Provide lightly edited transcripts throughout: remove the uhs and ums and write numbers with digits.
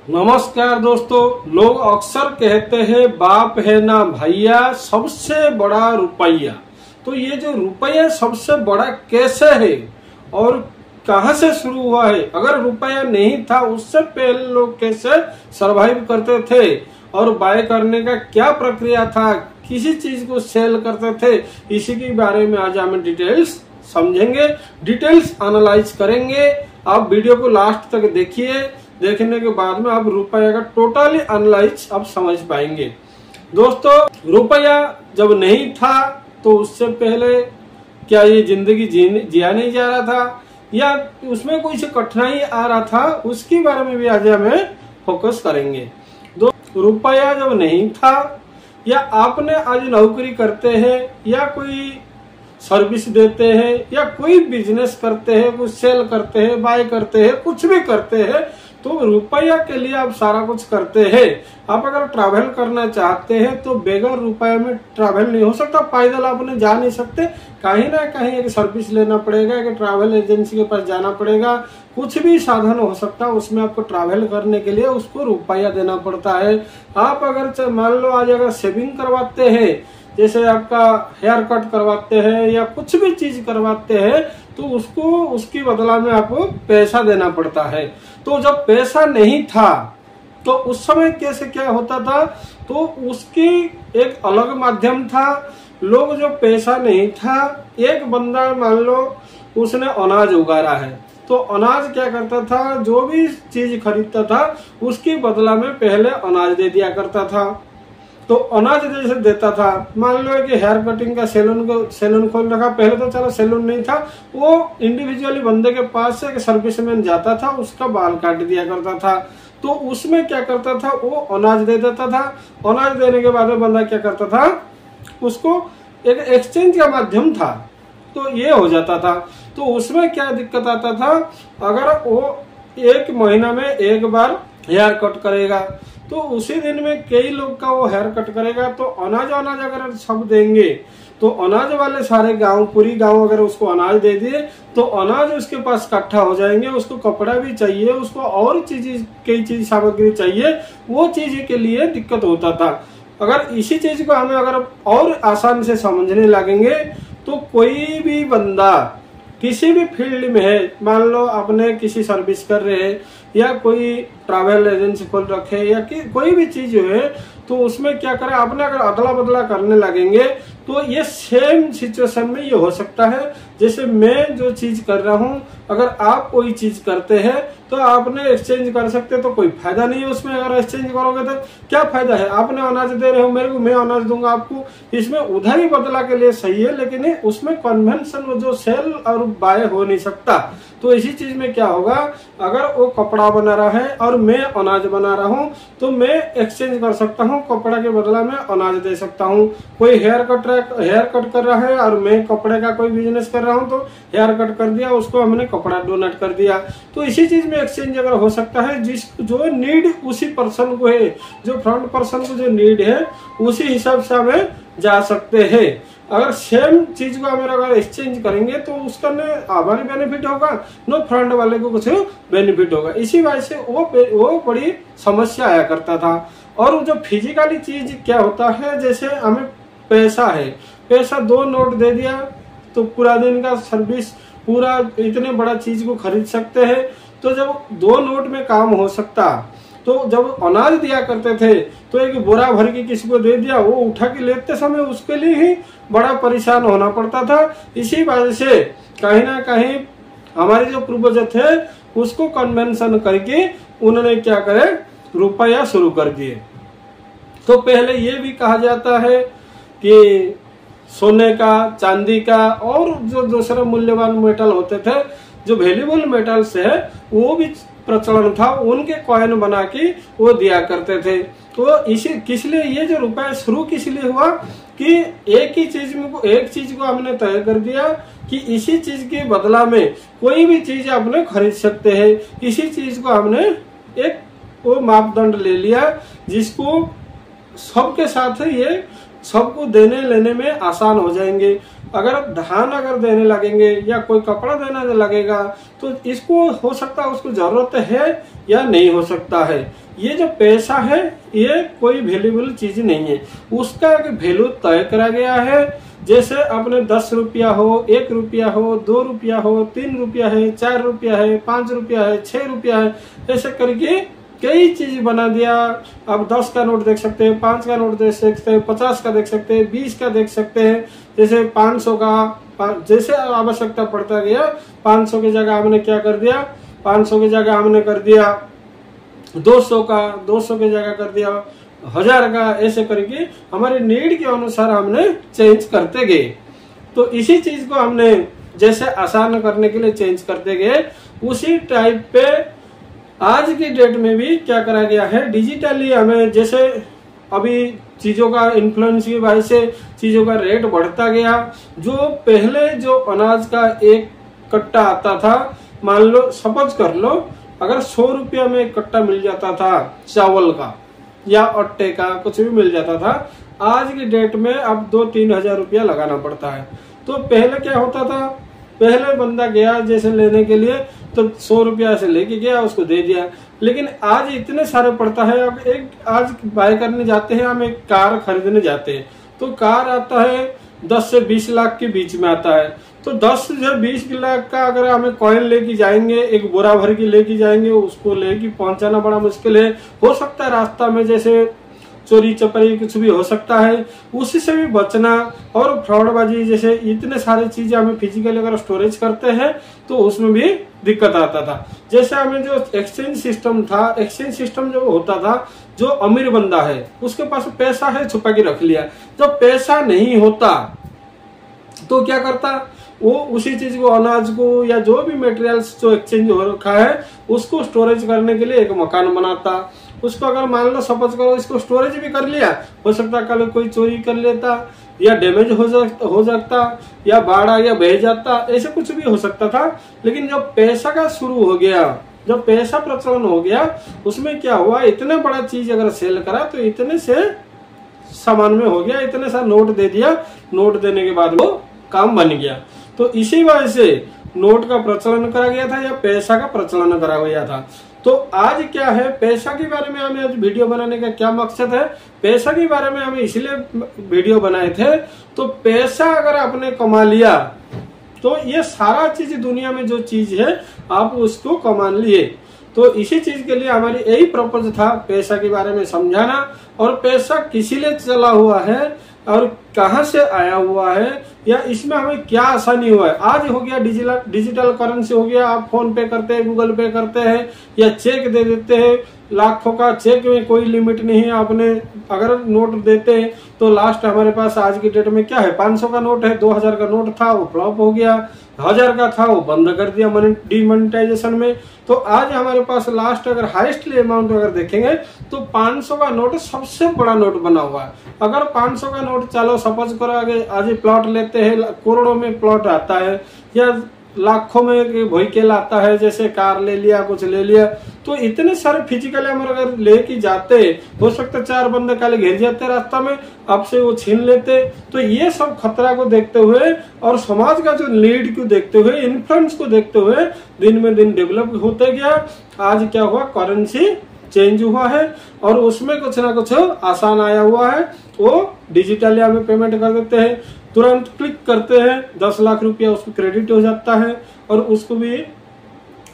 नमस्कार दोस्तों, लोग अक्सर कहते हैं बाप है ना भैया, सबसे बड़ा रुपया। तो ये जो रुपया सबसे बड़ा कैसे है और कहां से शुरू हुआ है? अगर रुपया नहीं था उससे पहले लोग कैसे सरवाइव करते थे और बाय करने का क्या प्रक्रिया था, किसी चीज को सेल करते थे, इसी के बारे में आज हम डिटेल्स समझेंगे, डिटेल्स एनालाइज करेंगे। आप वीडियो को लास्ट तक देखिए, देखने के बाद में आप रुपया का टोटली एनालाइज आप समझ पाएंगे। दोस्तों, रुपया जब नहीं था तो उससे पहले क्या ये जिंदगी जिया नहीं जा रहा था या उसमें कोई से कठिनाई आ रहा था, उसके बारे में भी आज हमें फोकस करेंगे। रुपया जब नहीं था या आपने आज नौकरी करते हैं या कोई सर्विस देते हैं या कोई बिजनेस करते हैं, कुछ सेल करते हैं, बाय करते हैं, कुछ भी करते हैं, तो रुपया के लिए आप सारा कुछ करते हैं। आप अगर ट्रैवल करना चाहते हैं तो बगैर रुपये में ट्रैवल नहीं हो सकता। पैदल आपने जा नहीं सकते, कहीं ना कहीं एक सर्विस लेना पड़ेगा, एक ट्रैवल एजेंसी के पास जाना पड़ेगा। कुछ भी साधन हो सकता है, उसमें आपको ट्रैवल करने के लिए उसको रुपया देना पड़ता है। आप अगर मान लो आज अगर सेविंग करवाते हैं, जैसे आपका हेयर कट करवाते हैं या कुछ भी चीज करवाते हैं, तो उसको उसकी बदला में आपको पैसा देना पड़ता है। तो जब पैसा नहीं था तो उस समय कैसे क्या होता था, तो उसकी एक अलग माध्यम था। लोग जो पैसा नहीं था, एक बंदा मान लो उसने अनाज उगा रहा है, तो अनाज क्या करता था, जो भी चीज खरीदता था उसकी बदला में पहले अनाज दे दिया करता था। तो अनाज जैसे देता था, मान लो कि हेयर कटिंग का सैलून खोल रखा, पहले तो चलो सैलून नहीं था, वो इंडिविजुअली बंदे के पास से एक सर्विसमैन जाता था, उसका बाल काट दिया करता था। तो उसमें क्या करता था, वो अनाज दे देता था। अनाज देने के बाद में बंदा क्या करता था, उसको एक एक्सचेंज का माध्यम था, तो ये हो जाता था। तो उसमें क्या दिक्कत आता था, अगर वो एक महीना में एक बार हेयर कट करेगा तो उसी दिन में कई लोग का वो हेयर कट करेगा, तो अनाज अगर सब देंगे तो अनाज वाले सारे गांव, पूरी गांव अगर उसको अनाज दे दिए तो अनाज उसके पास इकट्ठा हो जाएंगे। उसको कपड़ा भी चाहिए, उसको और कई चीज सामग्री चाहिए, वो चीज के लिए दिक्कत होता था। अगर इसी चीज को हमें अगर और आसान से समझने लगेंगे तो कोई भी बंदा किसी भी फील्ड में है, मान लो आपने किसी सर्विस कर रहे हैं या कोई ट्रैवल एजेंसी खोल रखे या कोई भी चीज जो है, तो उसमें क्या करें, आपने अगर अदला बदला करने लगेंगे तो ये सेम सिचुएशन में ये हो सकता है। जैसे मैं जो चीज कर रहा हूँ, अगर आप कोई चीज करते हैं तो आपने एक्सचेंज कर सकते, तो कोई फायदा नहीं है उसमें। अगर एक्सचेंज करोगे तो क्या फायदा है, आपने अनाज दे रहे हो मेरे को, मैं अनाज दूंगा आपको, इसमें उधारी बदला के लिए सही है, लेकिन उसमें कन्वेंशन जो सेल और बाय हो नहीं सकता। तो इसी चीज में क्या होगा, अगर वो कपड़ा बना रहा है और मैं अनाज बना रहा हूँ तो मैं एक्सचेंज कर सकता हूँ, कपड़ा के बदला में अनाज दे सकता हूँ। कोई हेयर कट कर रहा है और मैं कपड़े का कोई बिजनेस कर रहा हूँ, तो हेयर कट कर दिया, उसको हमने कपड़ा डोनेट कर दिया। तो इसी चीज में एक्सचेंज अगर हो सकता है, जो नीड उसी पर्सन को है, जो फ्रंट पर्सन को जो नीड है उसी हिसाब से हमें जा सकते हैं। अगर सेम चीज को हमें अगर एक्सचेंज करेंगे तो उसका न हमारे बेनिफिट होगा, न फ्रंट वाले को कुछ बेनिफिट होगा। इसी वजह से वो बड़ी समस्या आया करता था। और जो फिजिकली चीज क्या होता है, जैसे हमें पैसा है, पैसा 2 नोट दे दिया तो पूरा दिन का सर्विस, पूरा इतने बड़ा चीज को खरीद सकते हैं। तो जब 2 नोट में काम हो सकता, तो जब अनाज दिया करते थे तो एक बोरा भर के किसी को दे दिया, वो उठा के लेते समय उसके लिए ही बड़ा परेशान होना पड़ता था। इसी वजह से कहीं ना कहीं हमारे जो पूर्वज थे उसको कन्वेंशन करके उन्होंने क्या करे, रुपया शुरू कर दिए। तो पहले ये भी कहा जाता है कि सोने का, चांदी का और जो दूसरे मूल्यवान मेटल होते थे, जो वैल्यूएबल मेटल्स है, वो भी प्रचलन था, उनके कॉइन बना के वो दिया करते थे। तो इसी किसलिए ये जो रुपया शुरू किस लिए हुआ कि एक चीज को हमने तय कर दिया कि इसी चीज के बदला में कोई भी चीज आपने खरीद सकते हैं। इसी चीज को हमने एक वो मापदंड ले लिया जिसको सबके साथ ये सबको देने लेने में आसान हो जाएंगे। अगर धान देने लगेंगे या कोई कपड़ा देने लगेगा तो इसको हो सकता है उसको जरूरत है या नहीं हो सकता है। ये जो पैसा है ये कोई वैल्यूएबल चीज नहीं है, उसका एक वैल्यू तय करा गया है। जैसे अपने 10 रुपया हो, 1 रुपया हो, 2 रुपया हो, 3 रुपया है, 4 रुपया है, 5 रुपया है, 6 रुपया है, ऐसे करके कई चीज बना दिया। अब 10 का नोट देख सकते हैं, 5 का नोट देख सकते हैं, 50 का देख सकते हैं, 20 का देख सकते हैं, जैसे 500 का, जैसे आवश्यकता पड़ता गया 500 की जगह हमने क्या कर दिया, 500 की जगह हमने कर दिया 200 का, 200 की जगह कर दिया 1000 का, ऐसे करके हमारे नीड के अनुसार हमने चेंज करते गए। तो इसी चीज को हमने जैसे आसान करने के लिए चेंज करते गए, उसी टाइप पे आज की डेट में भी क्या करा गया है, डिजिटली हमें जैसे अभी चीजों का इन्फ्लुएंस की वजह से चीजों का रेट बढ़ता गया। जो पहले जो अनाज का एक कट्टा आता था, मान लो सपोज कर लो अगर 100 रुपया में एक कट्टा मिल जाता था चावल का या आटे का, कुछ भी मिल जाता था, आज की डेट में अब 2-3 हजार रुपया लगाना पड़ता है। तो पहले क्या होता था, पहले बंदा गया जैसे लेने के लिए तो 100 रुपया से लेके गया, उसको दे दिया। लेकिन आज इतने सारे पड़ता है, अब एक आज बाय करने जाते हैं, हम एक कार खरीदने जाते हैं तो कार आता है 10 से 20 लाख के बीच में आता है। तो 10 से 20 लाख का अगर हमें कॉइन लेके जाएंगे, एक बोरा भर के लेके जाएंगे, उसको लेके पहुंचाना बड़ा मुश्किल है। हो सकता है रास्ता में जैसे चोरी चपरी कुछ भी हो सकता है, उसी से भी बचना। और फ्रॉडबाजी जैसे इतने सारे चीजें हमें फिजिकली अगर स्टोरेज करते हैं तो उसमें भी दिक्कत आता था। जैसे हमें जो एक्सचेंज सिस्टम था, एक्सचेंज सिस्टम जो होता था, जो अमीर बंदा है उसके पास पैसा है छुपा के रख लिया, जब पैसा नहीं होता तो क्या करता, वो उसी चीज को, अनाज को या जो भी मटेरियल्स जो एक्सचेंज हो रखा है उसको स्टोरेज करने के लिए एक मकान बनाता। उसको अगर मान लो सपोज करो इसको स्टोरेज भी कर लिया, हो सकता कल कोई चोरी कर लेता या डैमेज हो सकता या बाढ़ आ गया बह जाता, ऐसे कुछ भी हो सकता था। लेकिन जब पैसा का शुरू हो गया, जब पैसा प्रचलन हो गया, उसमें क्या हुआ, इतने बड़ा चीज अगर सेल करा तो इतने से सामान में हो गया, इतने सा नोट दे दिया, नोट देने के बाद वो काम बन गया। तो इसी वजह से नोट का प्रचलन करा गया था या पैसा का प्रचलन करा गया था। तो आज क्या है, पैसा के बारे में हमें आज वीडियो बनाने का क्या मकसद है, पैसा के बारे में हमें इसलिए वीडियो बनाए थे। तो पैसा अगर आपने कमा लिया तो ये सारा चीज दुनिया में जो चीज है आप उसको कमा लिए। तो इसी चीज के लिए हमारी यही पर्पज था, पैसा के बारे में समझाना, और पैसा किसी लिए चला हुआ है और कहां से आया हुआ है या इसमें हमें क्या आसानी हुआ है। आज हो गया डिजिटल करेंसी हो गया, आप फोन पे करते हैं, गूगल पे करते हैं या चेक दे देते हैं, लाखों का चेक में कोई लिमिट नहीं है। आपने अगर नोट देते हैं तो लास्ट हमारे पास आज की डेट में क्या है, 500 का नोट है, 2000 का नोट था वो फ्लॉप हो गया, 1000 का था वो बंद कर दिया डिमोनेटाइजेशन में। तो आज हमारे पास लास्ट अगर हाईएस्टली अमाउंट अगर देखेंगे तो 500 का नोट सबसे बड़ा नोट बना हुआ है। अगर 500 का नोट चलो सपोज करो आगे आज प्लॉट लेते हैं, करोड़ों में प्लॉट आता है या लाखों में व्हीकल आता है, जैसे कार ले लिया, कुछ ले लिया, तो इतने सारे फिजिकल हम अगर लेके जाते, हो सकता 4 बंदे काले घेर जाते रास्ता में, आपसे वो छीन लेते। तो ये सब खतरा को देखते हुए और समाज का जो लीड को देखते हुए, इन्फ्लुएंस को देखते हुए दिन में दिन डेवलप होते गया। आज क्या हुआ, करेंसी चेंज हुआ है और उसमें कुछ ना कुछ आसान आया हुआ है। वो डिजिटली हमें पेमेंट कर देते हैं, तुरंत क्लिक करते हैं 10 लाख रुपया उसको क्रेडिट हो जाता है और उसको भी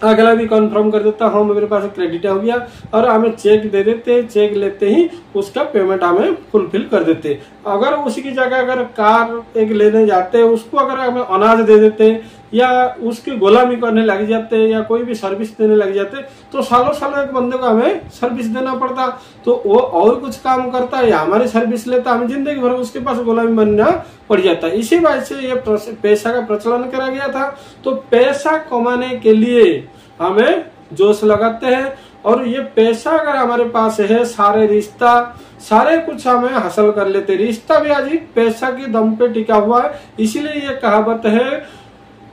अगला भी कंफर्म कर देता, हाँ मेरे पास क्रेडिट हो गया, और हमें चेक दे देते, चेक लेते ही उसका पेमेंट हमें फुलफिल कर देते। अगर उसी की जगह अगर कार एक लेने जाते, उसको अगर हमें अनाज दे देते या उसकी गुलामी करने लग जाते या कोई भी सर्विस देने लग जाते तो सालों सालों एक बंदे को हमें सर्विस देना पड़ता। तो वो और कुछ काम करता या हमारी सर्विस लेता, हमें जिंदगी भर उसके पास गुलामी बनना पड़ जाता। इसी वजह से ये पैसा का प्रचलन करा गया था। तो पैसा कमाने के लिए हमें जोश लगाते हैं और ये पैसा अगर हमारे पास है, सारे रिश्ता सारे कुछ हमें हासिल कर लेते। रिश्ता भी आज पैसा के दम पे टिका हुआ है। इसीलिए ये कहावत है,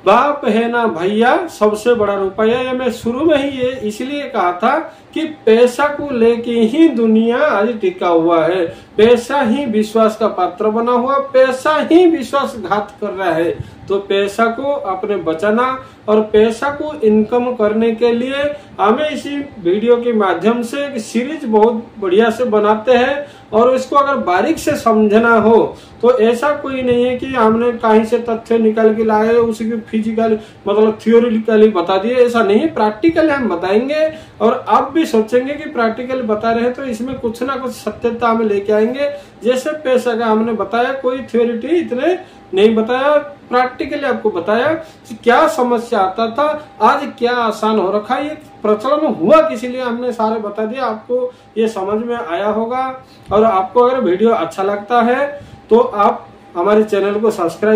बाप है ना भैया सबसे बड़ा रुपया। ये मैं शुरू में ही ये इसलिए कहा था कि पैसा को लेके ही दुनिया आज टिका हुआ है। पैसा ही विश्वास का पात्र बना हुआ, पैसा ही विश्वासघात कर रहा है। तो पैसा को अपने बचाना और पैसा को इनकम करने के लिए हमें इसी वीडियो के माध्यम से एक सीरीज बहुत बढ़िया से बनाते हैं। और इसको अगर बारीक से समझना हो तो ऐसा कोई नहीं है कि हमने कहीं से तथ्य निकाल के लाए उसी को फिजिकल मतलब थियोरिटिकली बता दिए, ऐसा नहीं है। प्रैक्टिकली हम बताएंगे और आप भी सोचेंगे कि प्रैक्टिकली बता रहे हैं तो इसमें कुछ ना कुछ सत्यता हमें लेके आएंगे। जैसे पैसा का हमने बताया, कोई थ्योरिटी इतने नहीं बताया, प्रैक्टिकली आपको बताया कि क्या समस्या आता था, आज क्या आसान हो रखा है, ये प्रचलन हुआ किसी लिए हमने सारे बता दिया। आपको ये समझ में आया होगा। और आपको अगर वीडियो अच्छा लगता है तो आप हमारे चैनल को सब्सक्राइब